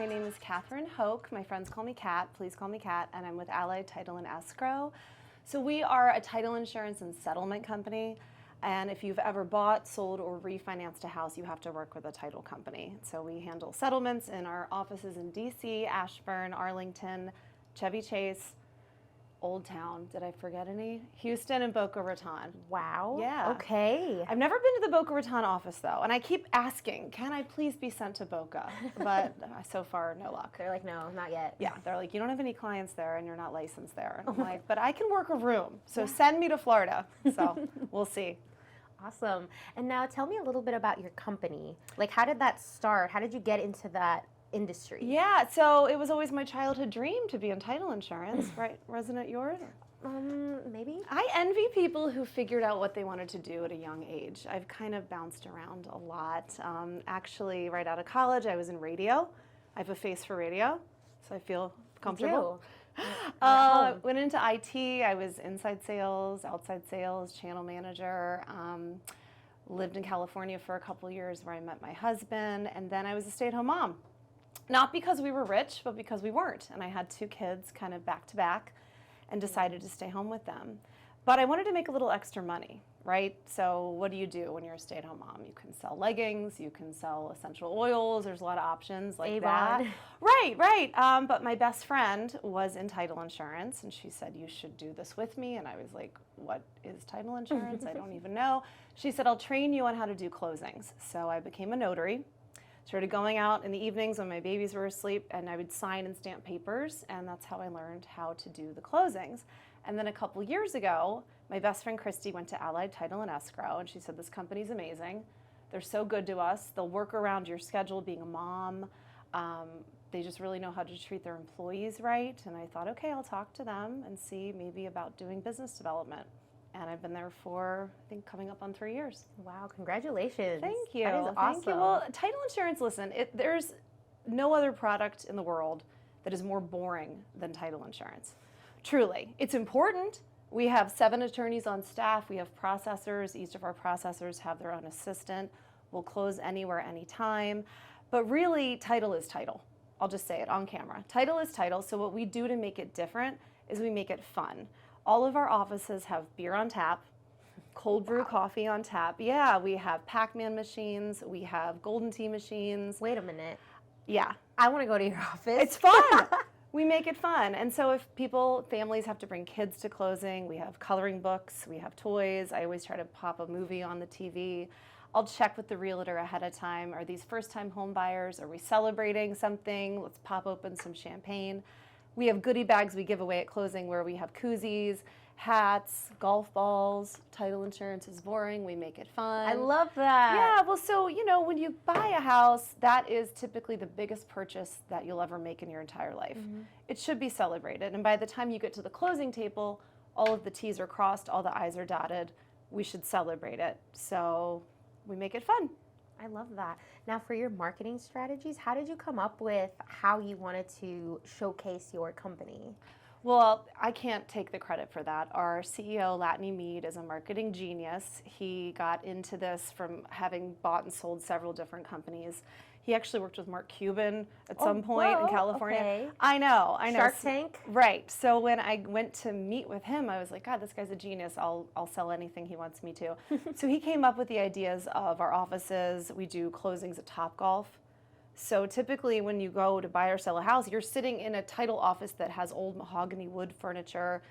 My name is Catherine Hoke. My friends call me Cat. Please call me Cat. And I'm with Ally Title Escrow. So we are a title insurance and settlement company. And if you've ever bought, sold, or refinanced a house, you have to work with a title company. So we handle settlements in our offices in DC, Ashburn, Arlington, Chevy Chase, Old Town. Did I forget any? Houston and Boca Raton. Wow. Yeah. Okay. I've never been to the Boca Raton office though, and I keep asking, can I please be sent to Boca? But so far, no luck. They're like, no, not yet. Yeah, they're like, you don't have any clients there and you're not licensed there. And I'm like, but I can work a room, so send me to Florida. So we'll see. Awesome. And now tell me a little bit about your company. Like, how did that start? How did you get into that industry? Yeah, so it was always my childhood dream to be in title insurance, right? Wasn't it yours? Maybe. I envy people who figured out what they wanted to do at a young age. I've kind of bounced around a lot. Actually, right out of college, I was in radio. I have a face for radio, so I feel comfortable. Went into IT. I was inside sales, outside sales, channel manager. Lived in California for a couple years where I met my husband, and then I was a stay-at-home mom. Not because we were rich, but because we weren't. And I had two kids kind of back to back and decided to stay home with them. But I wanted to make a little extra money, right? So what do you do when you're a stay-at-home mom? You can sell leggings, you can sell essential oils, there's a lot of options like Avon. that. Right. But my best friend was in title insurance, and she said, you should do this with me. And I was like, what is title insurance? I don't even know. She said, I'll train you on how to do closings. So I became a notary. Started going out in the evenings when my babies were asleep, and I would sign and stamp papers, and that's how I learned how to do the closings. And then a couple years ago, my best friend Christy went to Ally Title Escrow, and she said, this company's amazing. They're so good to us. They'll work around your schedule being a mom. They just really know how to treat their employees right. And I thought, okay, I'll talk to them and see maybe about doing business development. And I've been there for, I think, coming up on 3 years. Wow, congratulations. Thank you. That is awesome. Thank you. Well, title insurance, listen, there's no other product in the world that is more boring than title insurance. Truly. It's important. We have 7 attorneys on staff. We have processors. Each of our processors have their own assistant. We'll close anywhere, anytime. But really, title is title. I'll just say it on camera. Title is title. So what we do to make it different is we make it fun. All of our offices have beer on tap, cold brew coffee on tap. Yeah, we have Pac-Man machines. We have golden tea machines. Wait a minute. Yeah. I want to go to your office. It's fun. We make it fun. And so if families have to bring kids to closing, we have coloring books, we have toys. I always try to pop a movie on the TV. I'll check with the realtor ahead of time. Are these first-time home buyers? Are we celebrating something? Let's pop open some champagne. We have goodie bags we give away at closing where we have koozies, hats, golf balls. Title insurance is boring. We make it fun. I love that. Yeah, well, so, when you buy a house, that is typically the biggest purchase that you'll ever make in your entire life. Mm-hmm. It should be celebrated. And by the time you get to the closing table, all of the T's are crossed, all the I's are dotted. We should celebrate it. So we make it fun. I love that. Now, for your marketing strategies, how did you come up with how you wanted to showcase your company? Well, I can't take the credit for that. Our CEO, Latney Mead, is a marketing genius. He got into this from having bought and sold several different companies. He actually worked with Mark Cuban at some point in California. Okay. I know. Shark Tank? Right. So when I went to meet with him, I was like, God, this guy's a genius. I'll sell anything he wants me to. So he came up with the ideas of our offices. We do closings at Topgolf. So typically when you go to buy or sell a house, you're sitting in a title office that has old mahogany wood furniture,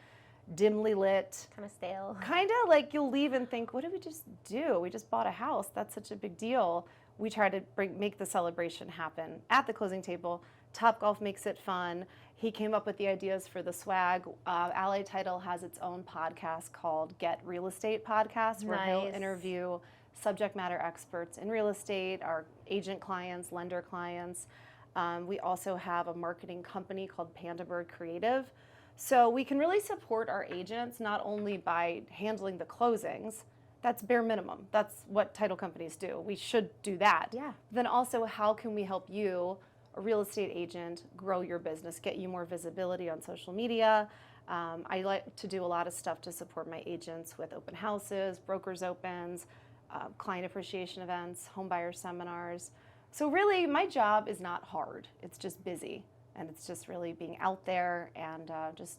dimly lit. Kind of stale. Kind of like you'll leave and think, what did we just do? We just bought a house. That's such a big deal. We try to make the celebration happen at the closing table. Topgolf makes it fun. He came up with the ideas for the swag. Ally Title has its own podcast called Get Real Estate Podcast, where he'll interview subject matter experts in real estate, our agent clients, lender clients. We also have a marketing company called Pandabird Creative. So we can really support our agents not only by handling the closings. That's bare minimum. That's what title companies do. We should do that. Yeah. Then also, how can we help you, a real estate agent, grow your business, get you more visibility on social media? I like to do a lot of stuff to support my agents with open houses, brokers opens, client appreciation events, home buyer seminars. So really, my job is not hard. It's just busy, and it's just really being out there and just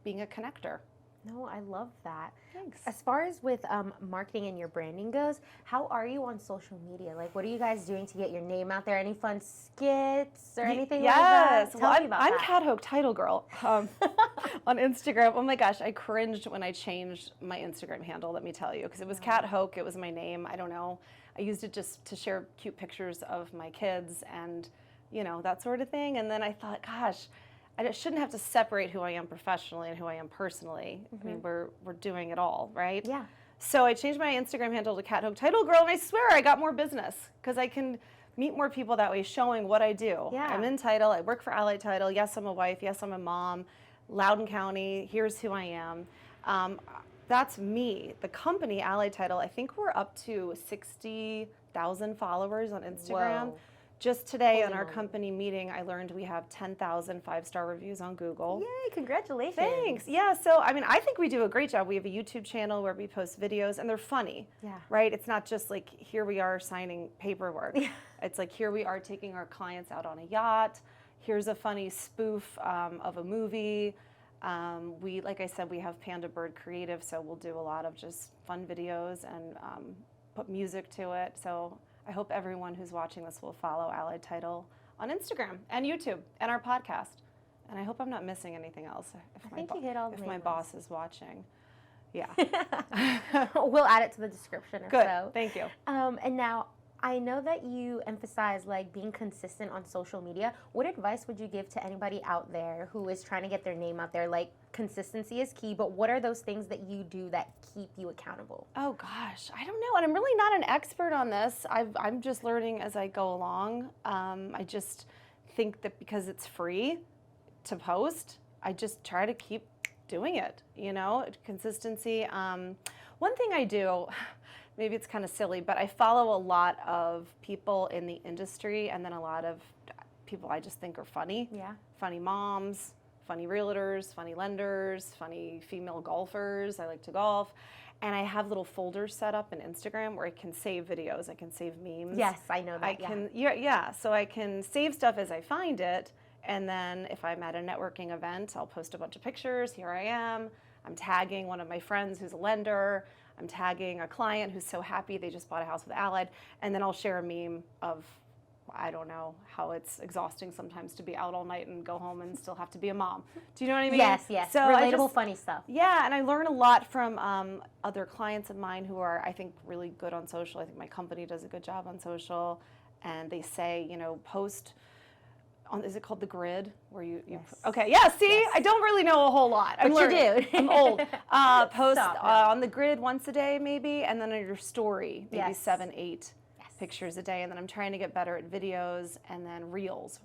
being a connector. No, I love that. Thanks. As far as with marketing and your branding goes, how are you on social media? Like, what are you guys doing to get your name out there? Any fun skits or anything like that? Yes. Tell me about I'm that. Cat Hoke Title Girl on Instagram. Oh my gosh, I cringed when I changed my Instagram handle, let me tell you, because it was Cat Hoke. It was my name. I don't know. I used it just to share cute pictures of my kids and, that sort of thing. And then I thought, gosh, I shouldn't have to separate who I am professionally and who I am personally. I mean, we're doing it all, right? Yeah. So I changed my Instagram handle to Cat Hoke Title Girl, and I swear I got more business because I can meet more people that way, showing what I do. Yeah. I'm in title. I work for Ally Title. Yes, I'm a wife. Yes, I'm a mom. Loudoun County. Here's who I am. That's me. The company, Ally Title, I think we're up to 60,000 followers on Instagram. Whoa. Just today Holy on our moly. company meeting, I learned we have 10,000 five-star reviews on Google. Yay, congratulations. Thanks. Yeah, so I mean, I think we do a great job. We have a YouTube channel where we post videos, and they're funny. Yeah. Right? It's not just like, here we are signing paperwork. It's like, here we are taking our clients out on a yacht. Here's a funny spoof of a movie. Like I said, we have Panda Bird Creative, so we'll do a lot of just fun videos and put music to it. So I hope everyone who's watching this will follow Ally Title on Instagram and YouTube and our podcast. And I hope I'm not missing anything else. I think you hit all the If main my ones. boss is watching. Yeah. We'll add it to the description if Good. so. Thank you. And now, I know that you emphasize like being consistent on social media. What advice would you give to anybody out there who is trying to get their name out there? Like, consistency is key, but what are those things that you do that keep you accountable? Oh gosh, I don't know. And I'm really not an expert on this. I'm just learning as I go along. I just think that because it's free to post, I just try to keep doing it, consistency. One thing I do, maybe it's kind of silly, but I follow a lot of people in the industry and then a lot of people I just think are funny. Yeah. Funny moms, funny realtors, funny lenders, funny female golfers. I like to golf. And I have little folders set up in Instagram where I can save videos. I can save memes. Yes, I know that. So I can save stuff as I find it. And then if I'm at a networking event, I'll post a bunch of pictures. Here I am. I'm tagging one of my friends who's a lender. I'm tagging a client who's so happy they just bought a house with Allied. And then I'll share a meme of, I don't know, how it's exhausting sometimes to be out all night and go home and still have to be a mom. Do you know what I mean? Yes. So Relatable, funny stuff. Yeah, and I learn a lot from other clients of mine who are, I think, really good on social. I think my company does a good job on social. And they say, post on, is it called the grid? Where you Yes. Okay, yeah, see, Yes. I don't really know a whole lot. But you do. I'm old. Post Stop it. on the grid once a day maybe, and then on your story, maybe Yes. 7, 8 Yes. pictures a day. And then I'm trying to get better at videos and then reels.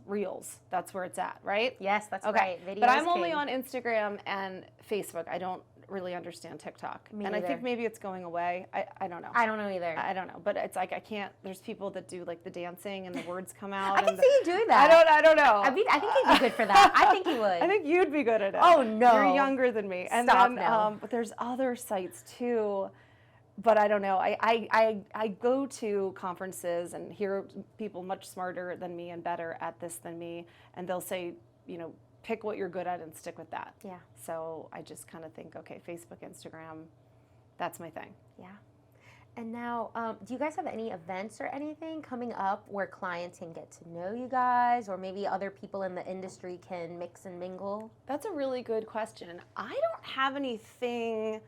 That's where it's at, right? Yes, that's Okay, right. Video but is I'm only king. on Instagram and Facebook. I don't really understand TikTok. Me and I neither. think maybe it's going away. I don't know. I don't know either. I don't know, but it's like I can't. There's people that do like the dancing and the words come out. I can and see you doing that. I don't know. I think you'd be good for that. I think you would. I think you'd be good at it. Oh, no. You're younger than me. And Stop then, now. but there's other sites too. But I don't know. I go to conferences and hear people much smarter than me and better at this than me, and they'll say, pick what you're good at and stick with that. Yeah. So I just kind of think, okay, Facebook, Instagram, that's my thing. Yeah. And now, do you guys have any events or anything coming up where clients can get to know you guys, or maybe other people in the industry can mix and mingle? That's a really good question. I don't have anything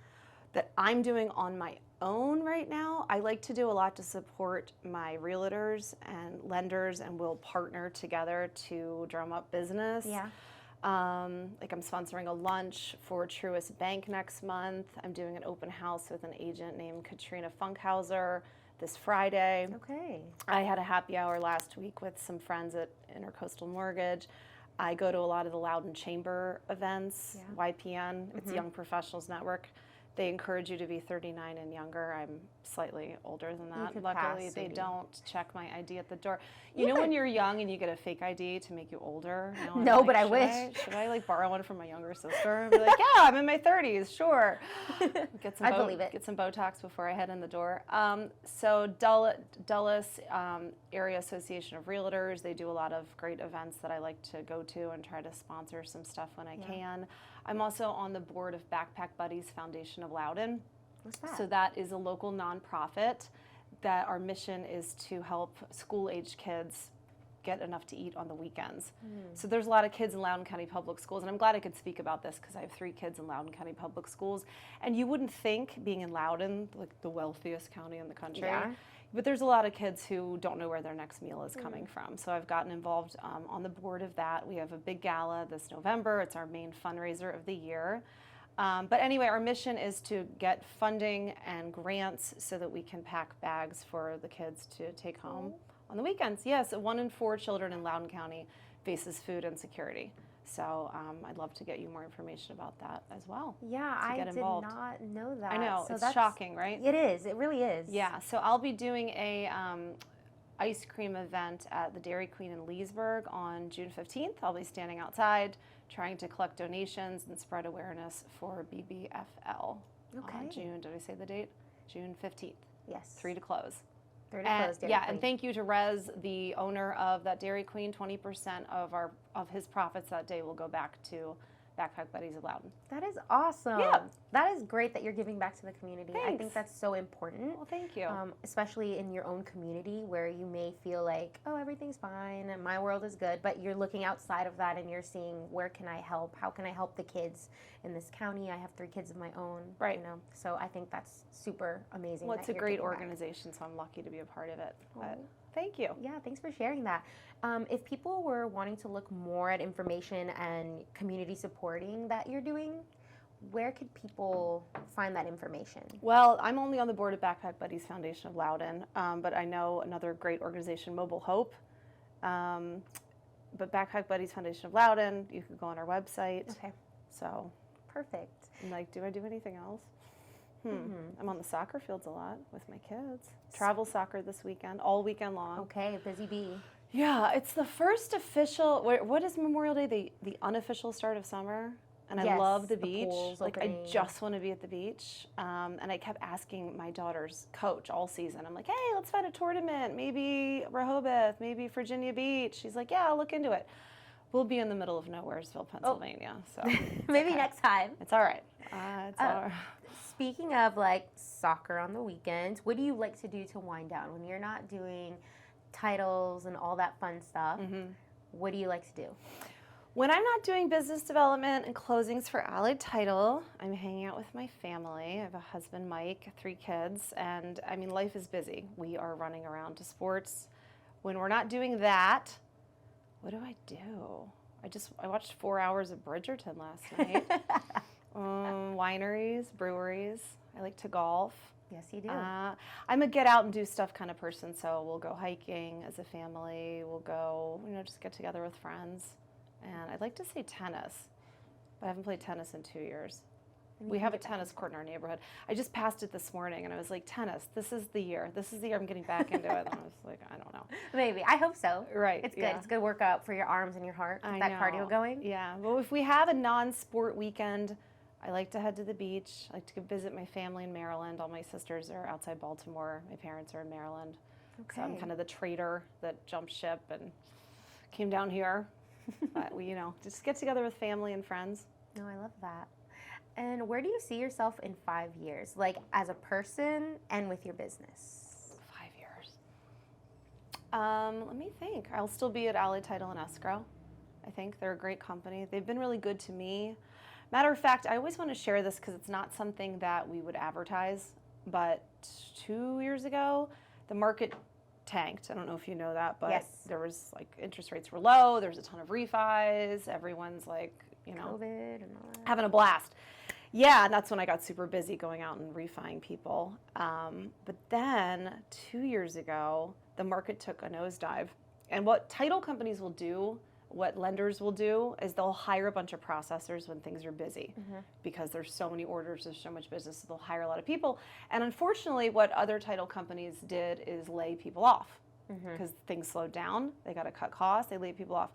that I'm doing on my own right now. I like to do a lot to support my realtors and lenders, and we'll partner together to drum up business. Yeah. Like I'm sponsoring a lunch for Truist Bank next month. I'm doing an open house with an agent named Katrina Funkhauser this Friday. Okay. I had a happy hour last week with some friends at Intercoastal Mortgage. I go to a lot of the Loudoun Chamber events, Yeah. YPN, it's Young Professionals Network. They encourage you to be 39 and younger. I'm slightly older than that. could Luckily, pass, they sweetie. don't check my ID at the door. You know when you're young and you get a fake ID to make you older? Now I'm No, like, but I should wish. Should I like borrow one from my younger sister and be like, yeah, I'm in my 30s, sure. Get some I believe it. Get some Botox before I head in the door. So Dulles Area Association of Realtors, they do a lot of great events that I like to go to and try to sponsor some stuff when I can. I'm also on the board of Backpack Buddies Foundation of Loudoun. What's that? So that is a local nonprofit that our mission is to help school-aged kids get enough to eat on the weekends. So there's a lot of kids in Loudoun County Public Schools, and I'm glad I could speak about this because I have 3 kids in Loudoun County Public Schools. And you wouldn't think, being in Loudoun, like the wealthiest county in the country, but there's a lot of kids who don't know where their next meal is coming from. So I've gotten involved on the board of that. We have a big gala this November. It's our main fundraiser of the year. But anyway, our mission is to get funding and grants so that we can pack bags for the kids to take home on the weekends. Yes, 1 in 4 children in Loudoun County faces food insecurity. So I'd love to get you more information about that as well. Yeah, I get did involved. not know that. I know, So it's shocking, right? It is. It really is. Yeah, so I'll be doing a ice cream event at the Dairy Queen in Leesburg on June 15th. I'll be standing outside trying to collect donations and spread awareness for BBFL. Okay. June, did I say the date? June 15th. Yes. 3 to close. 3 to And, close, Dairy yeah, Queen. and thank you to Rez, the owner of that Dairy Queen. 20% of his profits that day will go back to Backpack Buddies of Loudoun. That is awesome. Yeah. That is great that you're giving back to the community. I think Thanks. that's so important. Well, thank you. Especially in your own community where you may feel like, oh, everything's fine and my world is good, but you're looking outside of that and you're seeing where can I help? How can I help the kids in this county? I have 3 kids of my own. Right. You know, so I think that's super amazing. Well, that it's a you're great giving back. organization, so I'm lucky to be a part of it. But Oh. thank you. Yeah, thanks for sharing that. If people were wanting to look more at information and community supporting that you're doing, where could people find that information? Well, I'm only on the board of Backpack Buddies Foundation of Loudoun, but I know another great organization, Mobile Hope. But Backpack Buddies Foundation of Loudoun, you could go on our website. Okay, So, perfect. I'm like, do I do anything else? I'm on the soccer fields a lot with my kids. Travel soccer this weekend, all weekend long. Okay, busy bee. Yeah, it's the first official. What is Memorial Day? The unofficial start of summer, and I Yes, love the the beach. pools Like opening. I just want to be at the beach. And I kept asking my daughter's coach all season. I'm like, hey, let's find a tournament. Maybe Rehoboth, maybe Virginia Beach. She's like, yeah, I'll look into it. We'll be in the middle of Nowheresville, Pennsylvania. So Maybe next time. it's all right. It's all right. Speaking of like soccer on the weekends, what do you like to do to wind down when you're not doing titles and all that fun stuff? What do you like to do? When I'm not doing business development and closings for Ally Title, I'm hanging out with my family. I have a husband, Mike, 3 kids, and I mean, life is busy. We are running around to sports. When we're not doing that, what do? I watched 4 hours of Bridgerton last night. Wineries, breweries. I like to golf. Yes, you do. I'm a get out and do stuff kind of person, so we'll go hiking as a family. We'll go, just get together with friends. And I'd like to say tennis, but I haven't played tennis in 2 years. We have a tennis court in our neighborhood. I just passed it this morning, and I was like, tennis, this is the year. This is the year I'm getting back into it. And I was like, I don't know. Maybe. I hope so. Right. It's good. yeah. It's a good workout for your arms and your heart. Get that cardio going. Yeah. Well, if we have a non-sport weekend, I like to head to the beach. I like to go visit my family in Maryland. All my sisters are outside Baltimore. My parents are in Maryland. Okay. So I'm kind of the trader that jumped ship and came down here. But we, just get together with family and friends. No, I love that. And where do you see yourself in 5 years, like as a person and with your business? 5 years. Let me think. I'll still be at Ally Title Escrow. I think they're a great company. They've been really good to me. Matter of fact, I always want to share this because it's not something that we would advertise, but 2 years ago, the market tanked. I don't know if you know that, but Yes. there was interest rates were low. There was a ton of refis. Everyone's COVID and all that. having a blast. Yeah, and that's when I got super busy going out and refining people. But then 2 years ago, the market took a nosedive. And what title companies will do, what lenders will do is they'll hire a bunch of processors when things are busy because there's so many orders, there's so much business, so they'll hire a lot of people. And unfortunately, what other title companies did is lay people off because things slowed down. They got to cut costs, they laid people off.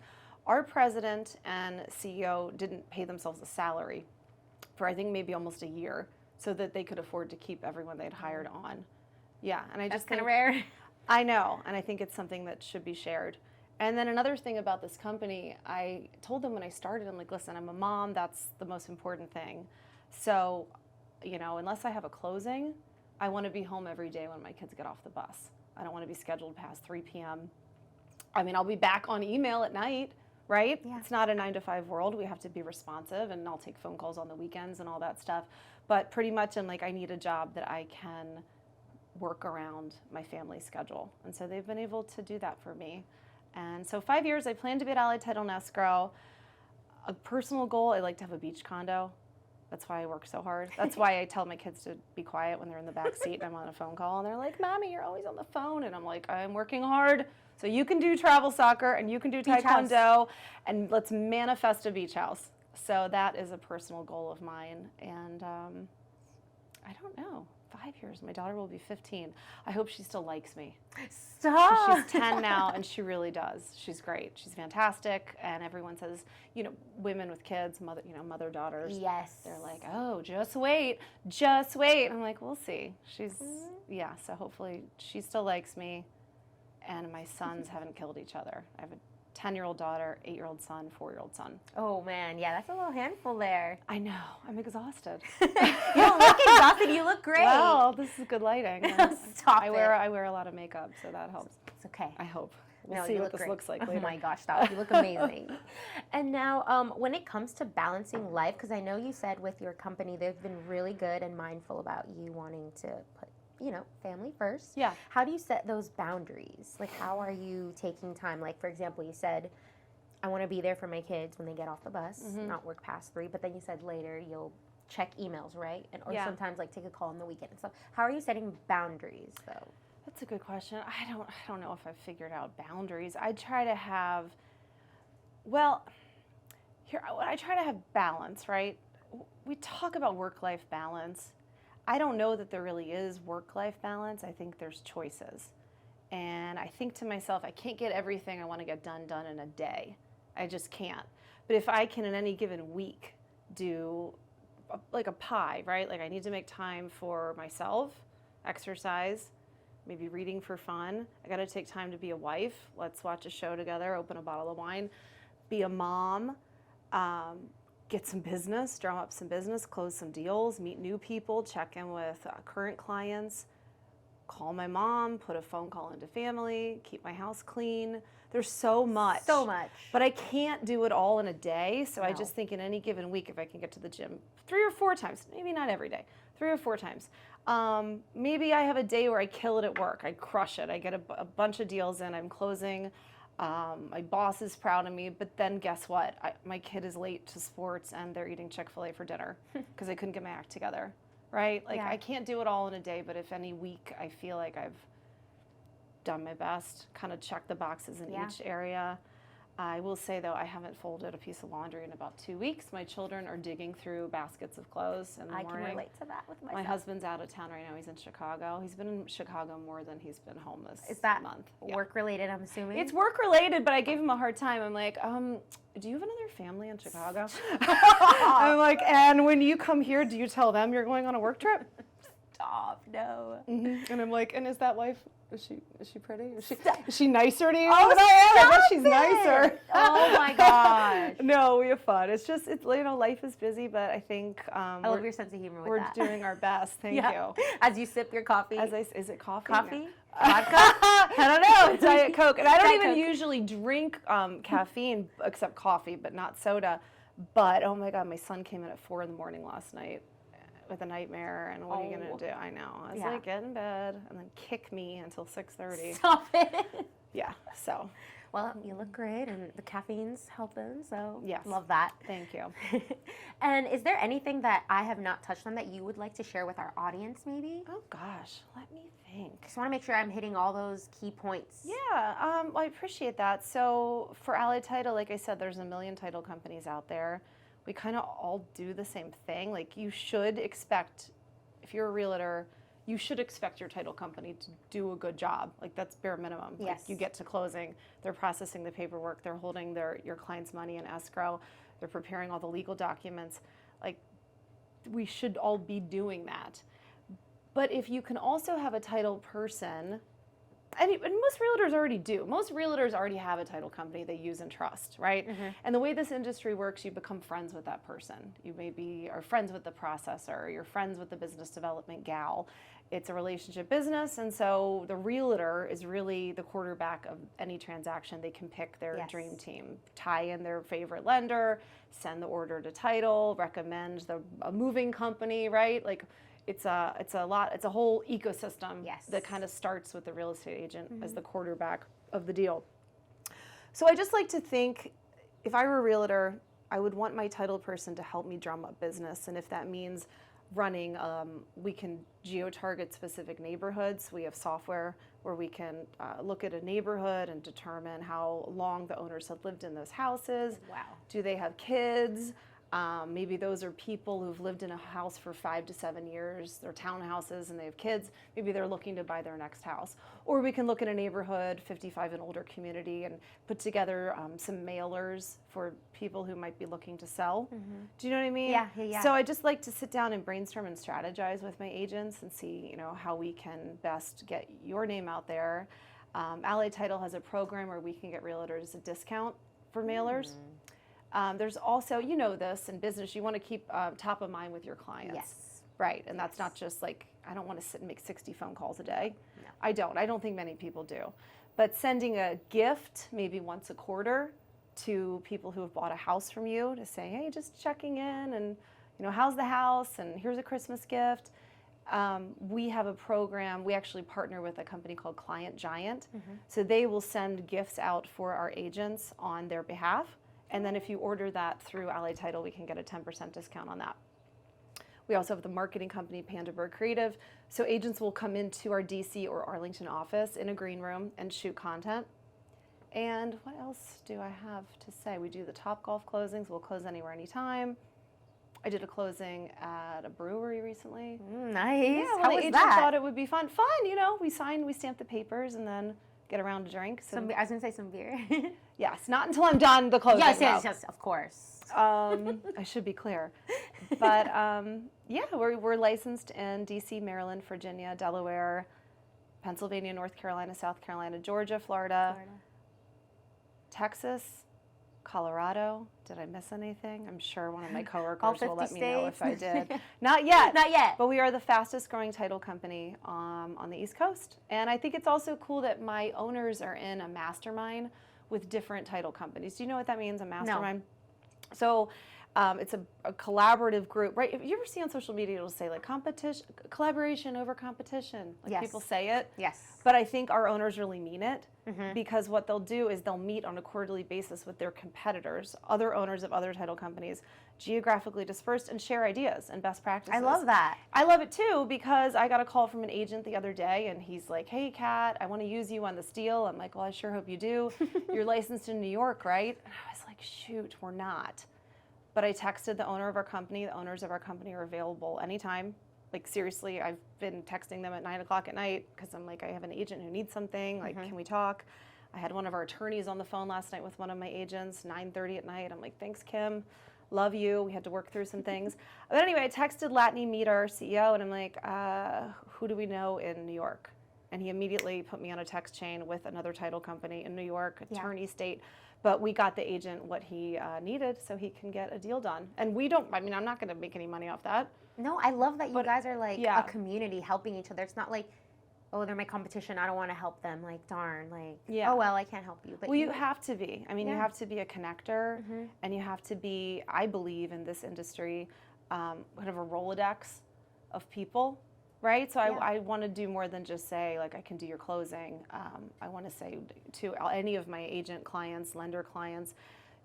Our president and CEO didn't pay themselves a salary for I think maybe almost a year so that they could afford to keep everyone they'd hired on. Yeah, and I just That's kind of think, rare. I know, and I think it's something that should be shared. And then another thing about this company, I told them when I started, I'm like, listen, I'm a mom, that's the most important thing. So, you know, unless I have a closing, I want to be home every day when my kids get off the bus. I don't want to be scheduled past 3 p.m. I mean, I'll be back on email at night, right? Yeah. It's not a 9-to-5 world. We have to be responsive, and I'll take phone calls on the weekends and all that stuff. But pretty much, I'm like, I need a job that I can work around my family schedule. And so they've been able to do that for me. And so 5 years, I plan to be at Ally Title Escrow. A personal goal, I like to have a beach condo. That's why I work so hard. That's why I tell my kids to be quiet when they're in the back seat and I'm on a phone call. And they're like, Mommy, you're always on the phone. And I'm like, I'm working hard. So you can do travel soccer and you can do taekwondo. And let's manifest a beach house. So that is a personal goal of mine. And I don't know. 5 years. My daughter will be 15. I hope she still likes me. Stop. She's 10 now, and she really does. She's great. She's fantastic, and everyone says, you know, women with kids, mother daughters. Yes. They're like, oh, just wait, just wait. I'm like, we'll see. Yeah. So hopefully she still likes me, and my sons haven't killed each other. I have a 10-year-old daughter, 8-year-old son, 4-year-old son. Oh man, yeah, that's a little handful there. I know. I'm exhausted. You don't look exhausted. You look great. Well, this is good lighting. Stop I wear a lot of makeup, so that helps. It's okay. I hope. We'll No, see you what look this great. looks like Oh later. my gosh, stop. You look amazing. And now, when it comes to balancing life, because I know you said with your company, they've been really good and mindful about you wanting to put, you know, family first. Yeah. How do you set those boundaries? Like, how are you taking time? Like, for example, you said, I want to be there for my kids when they get off the bus, not work past 3, but then you said later you'll check emails, right? And or Yeah. sometimes like take a call on the weekend and stuff. How are you setting boundaries though? That's a good question. I don't know if I've figured out boundaries. I try to have, I try to have balance, right? We talk about work-life balance. I don't know that there really is work-life balance. I think there's choices. And I think to myself, I can't get everything I want to get done in a day. I just can't. But if I can in any given week do like a pie, right? Like I need to make time for myself, exercise, maybe reading for fun. I got to take time to be a wife. Let's watch a show together, open a bottle of wine, be a mom, get some business, drum up some business, close some deals, meet new people, check in with current clients, call my mom, put a phone call into family, keep my house clean. There's so much. So much. But I can't do it all in a day. So I No. just think in any given week, if I can get to the gym 3 or 4 times, maybe not every day, 3 or 4 times. Maybe I have a day where I kill it at work. I crush it. I get a bunch of deals in. I'm closing. My boss is proud of me. But then guess what? My kid is late to sports and they're eating Chick-fil-A for dinner because I couldn't get my act together. Right? Like Yeah. I can't do it all in a day, but if any week I feel like I've done my best, kind of check the boxes in Yeah. each area. I will say though, I haven't folded a piece of laundry in about 2 weeks. My children are digging through baskets of clothes in the I morning. can relate to that with myself. My husband's out of town right now. He's in Chicago. He's been in Chicago more than he's been home this Is that month. Yeah. work related, I'm assuming? It's work related, but I gave him a hard time. I'm like, do you have another family in Chicago? I'm like, and when you come here, do you tell them you're going on a work trip? Stop, no. And I'm like, and is that wife? Is she pretty? Is she nicer to you? Oh, than I am? I bet stop she's it. nicer. Oh my gosh. No, we have fun. It's just, life is busy, but I think I love your sense of humor with we're that. doing our best. Thank you. As you sip your coffee. Is it coffee? Coffee? No. Vodka? I don't know. It's Diet Coke. And I don't Diet even Coke. usually drink caffeine except coffee, but not soda. But oh my God, my son came in at 4 a.m. last night with a nightmare, and what are you gonna do? I know. I was Yeah. like, get in bed and then kick me until 6:30. Stop it. Yeah, so. Well, you look great, and the caffeine's helping, so Yes. love that. Thank you. And is there anything that I have not touched on that you would like to share with our audience, maybe? Oh gosh, let me think. Just want to make sure I'm hitting all those key points. Yeah, well, I appreciate that. So for Ally Title, like I said, there's a million title companies out there. We kind of all do the same thing. Like you should expect, if you're a realtor, you should expect your title company to do a good job. Like that's bare minimum. Yes. Like you get to closing, they're processing the paperwork, they're holding your client's money in escrow, they're preparing all the legal documents. Like we should all be doing that. But if you can also have a title person, and most realtors already do. Most realtors already have a title company they use and trust, right? Mm-hmm. And the way this industry works, you become friends with that person. You maybe are friends with the processor, you're friends with the business development gal. It's a relationship business, and so the realtor is really the quarterback of any transaction. They can pick their Yes. dream team, tie in their favorite lender, send the order to title, recommend a moving company, right? Like it's a whole ecosystem Yes. that kind of starts with the real estate agent as the quarterback of the deal. So I just like to think, if I were a realtor, I would want my title person to help me drum up business, and if that means running, we can geo-target specific neighborhoods. We have software where we can look at a neighborhood and determine how long the owners have lived in those houses. Wow. Do they have kids? Maybe those are people who've lived in a house for 5 to 7 years. They're townhouses and they have kids. Maybe they're looking to buy their next house. Or we can look at a neighborhood, 55 and older community, and put together some mailers for people who might be looking to sell. Mm-hmm. Do you know what I mean? Yeah. So I just like to sit down and brainstorm and strategize with my agents and see, how we can best get your name out there. Ally Title has a program where we can get realtors a discount for mailers. There's also, this in business, you want to keep top of mind with your clients. Yes. Right, and that's not just like, I don't want to sit and make 60 phone calls a day. No. I don't think many people do. But sending a gift maybe once a quarter to people who have bought a house from you to say, hey, just checking in and, how's the house and here's a Christmas gift. We have a program, we actually partner with a company called Client Giant. So they will send gifts out for our agents on their behalf. And then if you order that through Ally Title, we can get a 10% discount on that. We also have the marketing company, Pandabird Creative. So agents will come into our DC or Arlington office in a green room and shoot content. And what else do I have to say? We do the Top Golf closings. We'll close anywhere, anytime. I did a closing at a brewery recently. Nice. Yeah, well, How the was agent that? thought it would be fun. We stamp the papers and then get around to drink. I was going to say some beer. Yes, not until I'm done the closing. yes, of course. I should be clear. But we're licensed in DC, Maryland, Virginia, Delaware, Pennsylvania, North Carolina, South Carolina, Georgia, Florida, Texas, Colorado. Did I miss anything? I'm sure one of my coworkers will let me know if I did. Not yet. Not yet. But we are the fastest growing title company on the East Coast. And I think it's also cool that my owners are in a mastermind with different title companies. Do you know what that means, a mastermind? No. So it's a collaborative group, right? If you ever see on social media, it'll say like collaboration over competition. Like Yes. people say it. Yes. But I think our owners really mean it, because what they'll do is they'll meet on a quarterly basis with their competitors, other owners of other title companies, geographically dispersed, and share ideas and best practices. I love that. I love it too, because I got a call from an agent the other day and he's like, hey Kat, I want to use you on this deal. I'm like, well, I sure hope you do. You're licensed in New York, right? And I was like, shoot, we're not. But I texted the owner of our company. The owners of our company are available anytime. Like seriously, I've been texting them at 9 o'clock at night because I'm like, I have an agent who needs something. Like, can we talk? I had one of our attorneys on the phone last night with one of my agents, 9:30 at night. I'm like, thanks, Kim. Love you. We had to work through some things. But anyway, I texted Latney Mead, our CEO, and I'm like, who do we know in New York? And he immediately put me on a text chain with another title company in New York, attorney state. But we got the agent what he needed so he can get a deal done. And I'm not going to make any money off that. No, I love that you guys are like yeah. a community helping each other. It's not like, oh, they're my competition, I don't want to help them. Like, darn, like, oh, well, I can't help you. But well, you have to be. I mean, you have to be a connector, and you have to be, I believe, in this industry, kind of a Rolodex of people, right? So Yeah. I want to do more than just say, like, I can do your closing. I want to say to any of my agent clients, lender clients,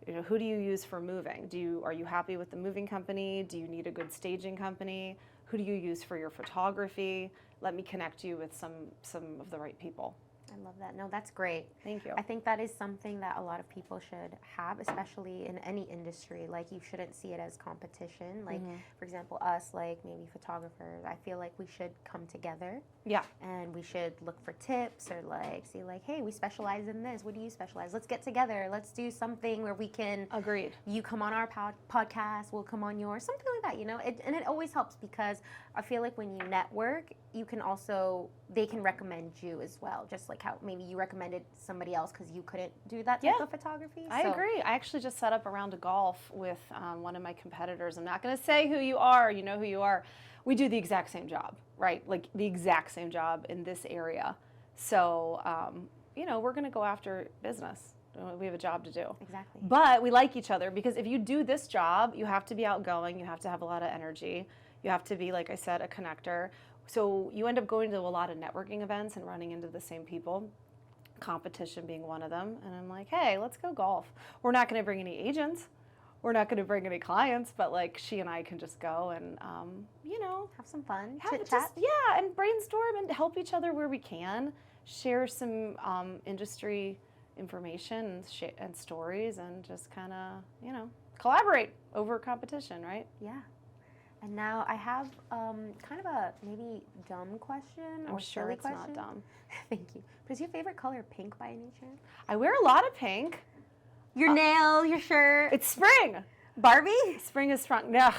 you know, who do you use for moving? Are you happy with the moving company? Do you need a good staging company? Who do you use for your photography? Let me connect you with some of the right people. I love that. No, that's great. Thank you. I think that is something that a lot of people should have, especially in any industry. Like, you shouldn't see it as competition. Like, for example, us, like maybe photographers, I feel like we should come together. Yeah. And we should look for tips or like see like, hey, we specialize in this. What do you specialize? Let's get together. Let's do something where we can. Agreed. You come on our podcast, we'll come on yours, something like that, you know? And it always helps because I feel like when you network, you can also, they can recommend you as well. Just like how maybe you recommended somebody else because you couldn't do that type of photography. I agree. I actually just set up a round of golf with one of my competitors. I'm not going to say who you are. You know who you are. We do the exact same job, right? Like the exact same job in this area. So, you know, we're going to go after business. We have a job to do. Exactly. But we like each other because if you do this job, you have to be outgoing. You have to have a lot of energy. You have to be, like I said, a connector. So you end up going to a lot of networking events and running into the same people, competition being one of them. And I'm like, hey, let's go golf. We're not going to bring any agents. We're not going to bring any clients, but like she and I can just go and, you know, have some fun, have chit just, chat. yeah, and brainstorm and help each other where we can, share some industry information and stories, and just kind of, you know, collaborate over competition, right? Yeah. And now I have kind of a maybe dumb question I'm or sure silly it's question. not dumb. Thank you. But is your favorite color pink by any chance? I wear a lot of pink. Your nails, your shirt. It's spring. Barbie? Spring is sprung. No.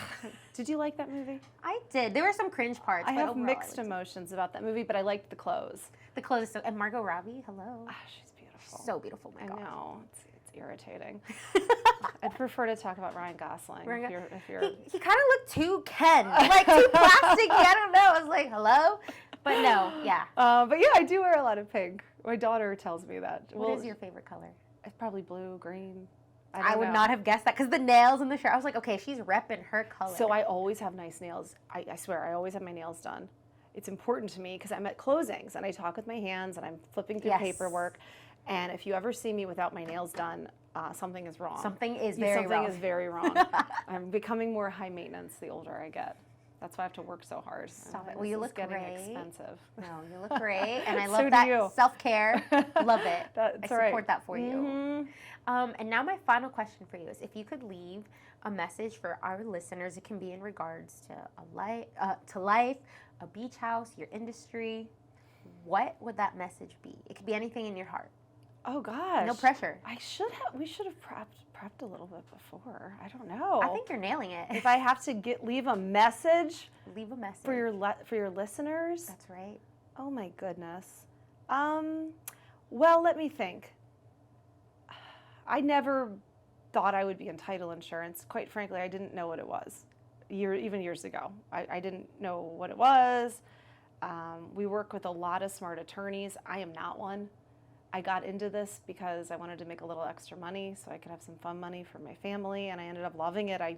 Did you like that movie? I did. There were some cringe parts. I but have overall, mixed I liked emotions about that movie, but I liked the clothes. the clothes. So, and Margot Robbie, hello. Ah, she's beautiful. So beautiful, my I God. know. It's irritating. I'd prefer to talk about Ryan Gosling. If you're He kind of looked too Ken, like too plastic. I don't know. I was like, hello? But no, yeah. But yeah, I do wear a lot of pink. My daughter tells me that. What is your favorite color? It's probably blue, green. I would not have guessed that because the nails and the shirt. I was like, okay, she's repping her color. So I always have nice nails. I swear, I always have my nails done. It's important to me because I'm at closings and I talk with my hands and I'm flipping through paperwork. And if you ever see me without my nails done, something is wrong. Something is very wrong. Something is very wrong. I'm becoming more high maintenance the older I get. That's why I have to work so hard. Stop it. Well, you look getting great. expensive. No, you look great, and I love So do that you. self-care. Love it. That's I support that for you. Mhm. And now my final question for you is: if you could leave a message for our listeners, it can be in regards to life, a beach house, your industry. What would that message be? It could be anything in your heart. Oh gosh. No pressure. We should have prepped a little bit before. I don't know. I think you're nailing it. If I have to leave a message Leave a message for your listeners. That's right. Oh my goodness. Well, let me think. I never thought I would be in title insurance. Quite frankly, I didn't know what it was. Even years ago, I didn't know what it was. We work with a lot of smart attorneys. I am not one. I got into this because I wanted to make a little extra money so I could have some fun money for my family, and I ended up loving it. I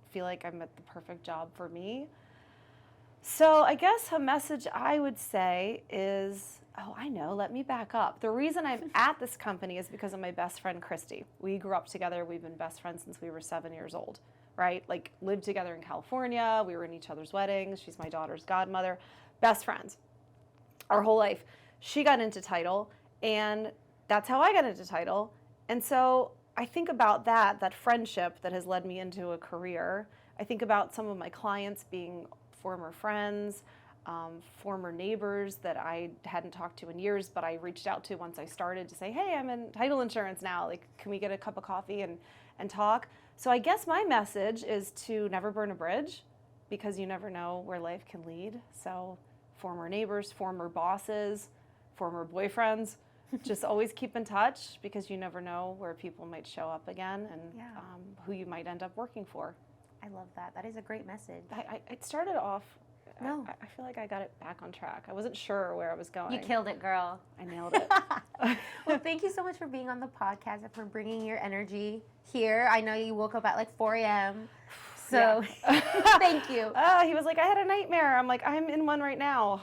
feel like I'm at the perfect job for me. So I guess a message I would say is, let me back up. The reason I'm at this company is because of my best friend, Christy. We grew up together. We've been best friends since we were 7 years old, right? Like, lived together in California. We were in each other's weddings. She's my daughter's godmother. Best friends our whole life. She got into title, and that's how I got into title. And so I think about that friendship that has led me into a career. I think about some of my clients being former friends, former neighbors that I hadn't talked to in years, but I reached out to once I started to say, hey, I'm in title insurance now. Like, can we get a cup of coffee and talk? So I guess my message is to never burn a bridge, because you never know where life can lead. So former neighbors, former bosses, former boyfriends, just always keep in touch, because you never know where people might show up again and who you might end up working for. I love that. That is a great message. It started off, No. I feel like I got it back on track. I wasn't sure where I was going. You killed it, girl. I nailed it. Well, thank you so much for being on the podcast and for bringing your energy here. I know you woke up at like 4 a.m. So thank you. He was like, I had a nightmare. I'm like, I'm in one right now.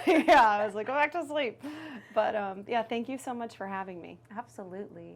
Yeah, I was like, go back to sleep. But yeah, thank you so much for having me. Absolutely.